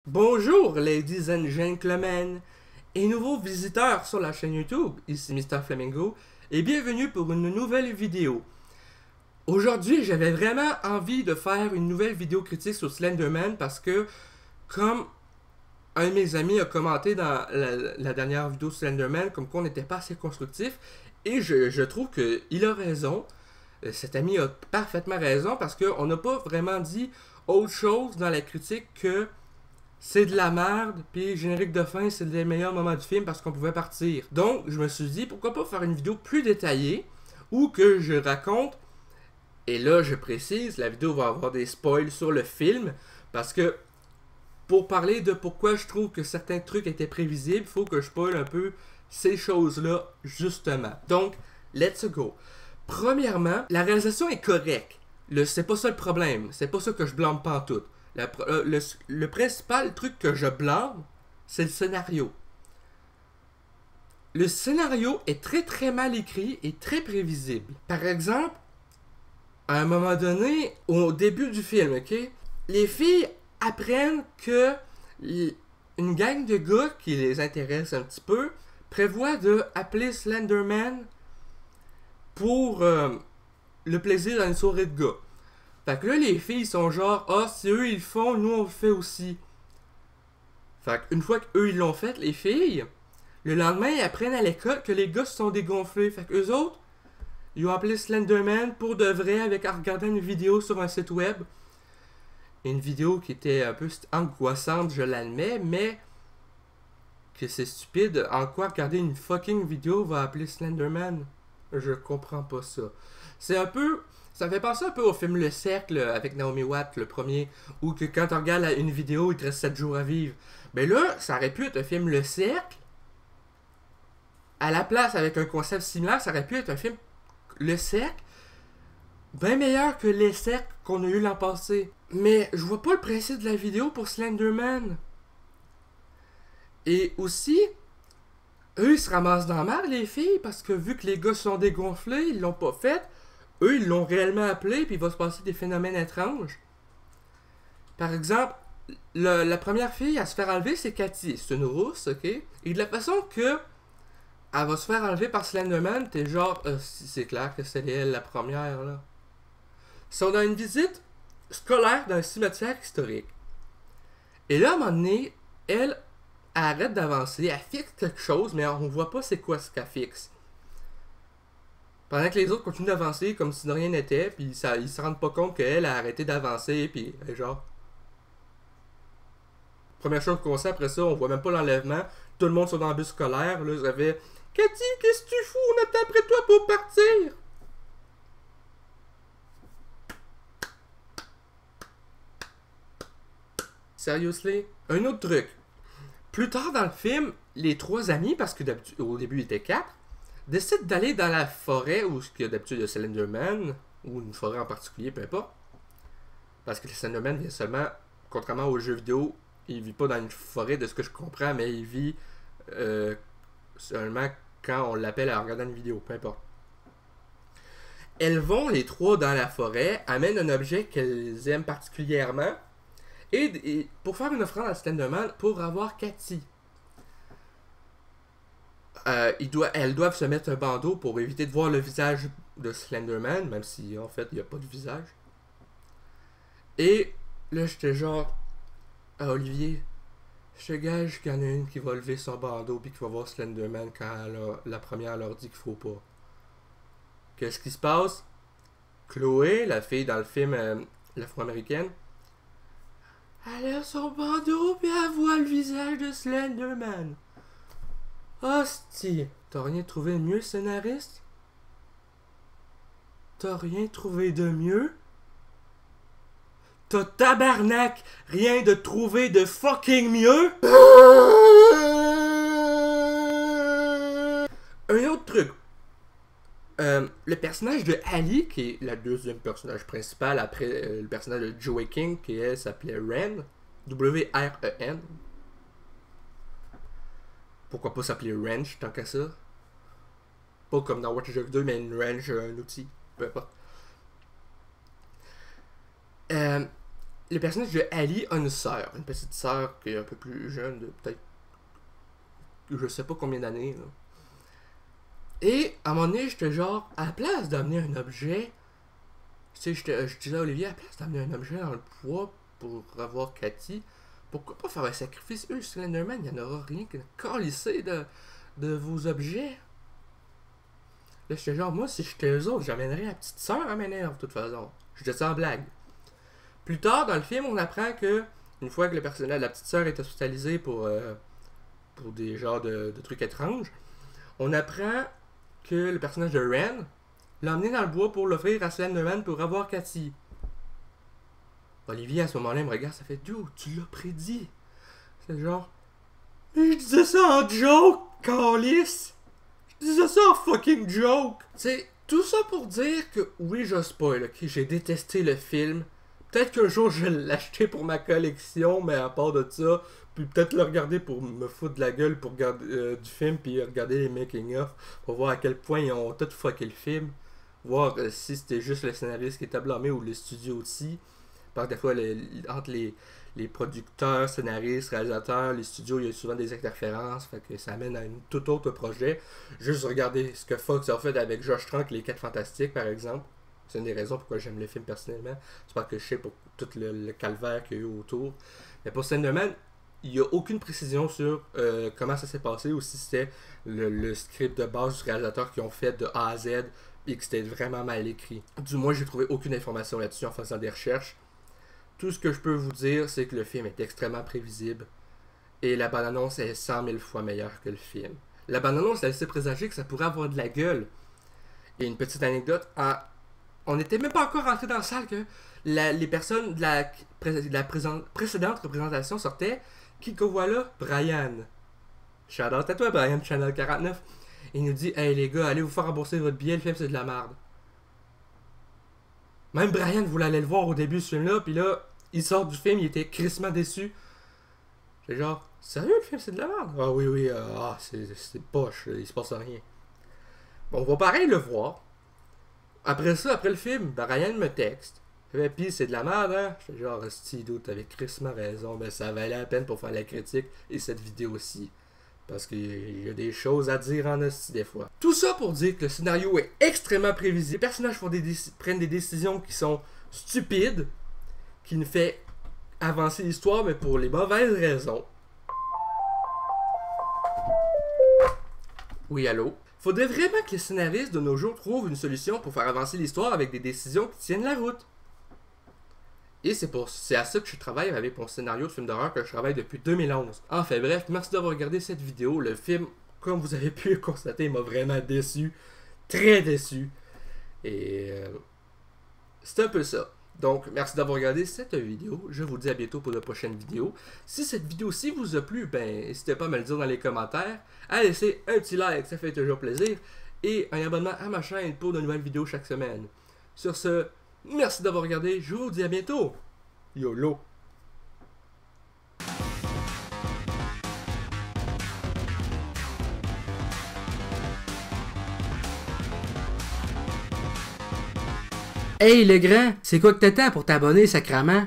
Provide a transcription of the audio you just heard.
Bonjour, ladies and gentlemen, et nouveaux visiteurs sur la chaîne YouTube, ici Mr. Flamingo, et bienvenue pour une nouvelle vidéo. Aujourd'hui, j'avais vraiment envie de faire une nouvelle vidéo critique sur Slenderman parce que, comme un de mes amis a commenté dans la dernière vidéo Slenderman, comme quoi on n'était pas assez constructif, et je trouve qu'il a raison. Cet ami a parfaitement raison parce qu'on n'a pas vraiment dit autre chose dans la critique que c'est de la merde, puis générique de fin, c'est les meilleurs moments du film parce qu'on pouvait partir. Donc, je me suis dit, pourquoi pas faire une vidéo plus détaillée où que je raconte, et là, je précise, la vidéo va avoir des spoils sur le film parce que pour parler de pourquoi je trouve que certains trucs étaient prévisibles, il faut que je spoil un peu ces choses-là, justement. Donc, let's go. Premièrement, la réalisation est correcte. C'est pas ça le problème. C'est pas ça que je blâme pas en tout. Le principal truc que je blâme, c'est le scénario. Le scénario est très très mal écrit et très prévisible. Par exemple, à un moment donné, au début du film, ok, les filles apprennent que une gang de gars qui les intéresse un petit peu prévoit de appeler Slenderman pour le plaisir d'une soirée de gars. Fait que là, les filles sont genre, ah, si eux ils le font, nous on le fait aussi. Fait qu'une fois qu'eux ils l'ont fait, les filles, le lendemain ils apprennent à l'école que les gars se sont dégonflés. Fait qu'eux autres, ils ont appelé Slenderman pour de vrai avec en regardant une vidéo sur un site web. Une vidéo qui était un peu angoissante, je l'admets, mais que c'est stupide. En quoi regarder une fucking vidéo va appeler Slenderman? Je comprends pas ça. C'est un peu... Ça me fait penser un peu au film Le Cercle avec Naomi Watts, le premier, où que quand tu regardes une vidéo, il te reste 7 jours à vivre. Mais là, ça aurait pu être un film Le Cercle. À la place, avec un concept similaire, ça aurait pu être un film Le Cercle, bien meilleur que Les Cercles qu'on a eu l'an passé. Mais je vois pas le principe de la vidéo pour Slenderman. Et aussi, eux, ils se ramassent dans la mer, les filles, parce que vu que les gars sont dégonflés, ils l'ont pas fait. Eux, ils l'ont réellement appelé, puis il va se passer des phénomènes étranges. Par exemple, la première fille à se faire enlever, c'est Cathy. C'est une rousse, ok? Et de la façon que elle va se faire enlever par Slenderman, t'es genre, c'est clair que c'est elle la première, là. Ils sont dans une visite scolaire d'un cimetière historique. Et là, à un moment donné, elle arrête d'avancer, elle fixe quelque chose, mais on voit pas c'est quoi ce qu'elle fixe. Pendant que les autres continuent d'avancer comme si de rien n'était, puis ils se rendent pas compte qu'elle a arrêté d'avancer, puis genre. Première chose qu'on sait après ça, on voit même pas l'enlèvement. Tout le monde sont dans le bus scolaire. Là, j'avais Cathy, qu'est-ce que tu fous? On attend après toi pour partir. Seriously? Un autre truc. Plus tard dans le film, les trois amis, parce que au début ils étaient quatre, décident d'aller dans la forêt où il y a d'habitude le Slenderman, ou une forêt en particulier, peu importe. Parce que le Slenderman vient seulement, contrairement aux jeux vidéo, il vit pas dans une forêt de ce que je comprends, mais il vit seulement quand on l'appelle en regardant une vidéo, peu importe. Elles vont les trois dans la forêt, amènent un objet qu'elles aiment particulièrement, et pour faire une offrande à Slenderman pour avoir Cathy. Elles doivent se mettre un bandeau pour éviter de voir le visage de Slenderman, même si en fait il n'y a pas de visage. Et là j'étais genre, ah, Olivier, je te gage qu'il y en a une qui va lever son bandeau puis qui va voir Slenderman quand la première leur dit qu'il faut pas. Qu'est-ce qui se passe? Chloé, la fille dans le film l'afro-américaine, elle lève son bandeau puis elle voit le visage de Slenderman. Hostie, t'as rien trouvé de mieux, scénariste? T'as rien trouvé de mieux? T'as tabarnak rien de trouvé de fucking mieux? Un autre truc. Le personnage de Ali, qui est la deuxième personnage principal après le personnage de Joey King, qui elle s'appelait Ren, W-R-E-N. Pourquoi pas s'appeler wrench tant qu'à ça? Pas comme dans Watch Dogs 2, mais une wrench, un outil, peu importe. le personnage de Ali a une sœur, une petite sœur qui est un peu plus jeune, de peut-être, je sais pas combien d'années. Là. Et à un moment donné, j'étais genre, à la place d'amener un objet, tu sais, je disais à Olivier, à la place d'amener un objet dans le poids pour avoir Cathy, pourquoi pas faire un sacrifice? Eux, Slenderman, il n'y en aura rien que calisser de vos objets. Là, j'étais genre, moi, si j'étais eux autres, j'amènerais la petite sœur à m'énerve, de toute façon. Je disais ça en blague. Plus tard, dans le film, on apprend que, une fois que le personnage, la petite sœur est hospitalisée pour des genres de trucs étranges, on apprend que le personnage de Ren l'a emmené dans le bois pour l'offrir à Slenderman pour avoir Cathy. Olivier, à ce moment-là, il me regarde, ça fait « Dude, tu l'as prédit! » C'est genre « Mais je disais ça en joke, câlisse! Je disais ça en fucking joke! » C'est tout ça pour dire que, oui, je spoil, ok? J'ai détesté le film. Peut-être qu'un jour, je vais l'acheter pour ma collection, mais à part de ça, puis peut-être le regarder pour me foutre de la gueule pour regarder du film, puis regarder les making-of, pour voir à quel point ils ont tout fucké le film. Voir si c'était juste le scénariste qui était blâmé ou le studio aussi. Parce que des fois, entre les producteurs, scénaristes, réalisateurs, les studios, il y a souvent des interférences, fait que ça amène à un tout autre projet. Juste regarder ce que Fox a fait avec Josh Trank, Les 4 Fantastiques, par exemple. C'est une des raisons pourquoi j'aime le film personnellement. C'est parce que je sais pour tout le calvaire qu'il y a eu autour. Mais pour Slenderman, il n'y a aucune précision sur comment ça s'est passé ou si c'était le script de base du réalisateur qu'ils ont fait de A à Z et que c'était vraiment mal écrit. Du moins, j'ai trouvé aucune information là-dessus en faisant des recherches. Tout ce que je peux vous dire, c'est que le film est extrêmement prévisible et la bande-annonce est 100 000 fois meilleure que le film. La bande-annonce laissait présager que ça pourrait avoir de la gueule. Et une petite anecdote, on n'était même pas encore rentré dans la salle que les personnes de la précédente représentation sortaient. Qui qu'on voit là? Brian. Shout-out à toi, Brian, Channel 49. Il nous dit « Hey les gars, allez vous faire rembourser votre billet, le film c'est de la merde. » Même Brian voulait aller le voir au début ce film-là, puis là, il sort du film, il était crissement déçu. J'ai genre, sérieux le film c'est de la merde? Ah oui, c'est poche, il se passe rien. Bon, on va pareil le voir. Après ça, après le film, Brian me texte. Puis c'est de la merde, hein? J'étais genre, Stido, t'avais crissement raison, mais ça valait la peine pour faire la critique et cette vidéo aussi. Parce qu'il y a des choses à dire en hostie des fois. Tout ça pour dire que le scénario est extrêmement prévisible. Les personnages prennent des décisions qui sont stupides, qui nous fait avancer l'histoire, mais pour les mauvaises raisons. Oui, allô? Faudrait vraiment que les scénaristes de nos jours trouvent une solution pour faire avancer l'histoire avec des décisions qui tiennent la route. Et c'est à ça que je travaille avec mon scénario de film d'horreur que je travaille depuis 2011. Enfin bref, merci d'avoir regardé cette vidéo. Le film, comme vous avez pu le constater, m'a vraiment déçu. Très déçu. Et c'est un peu ça. Donc, merci d'avoir regardé cette vidéo. Je vous dis à bientôt pour de prochaines vidéos. Si cette vidéo-ci vous a plu, ben, n'hésitez pas à me le dire dans les commentaires. À laisser un petit like, ça fait toujours plaisir. Et un abonnement à ma chaîne pour de nouvelles vidéos chaque semaine. Sur ce, merci d'avoir regardé. Je vous dis à bientôt. YOLO. Hey le grand, c'est quoi que t'attends pour t'abonner, sacrament?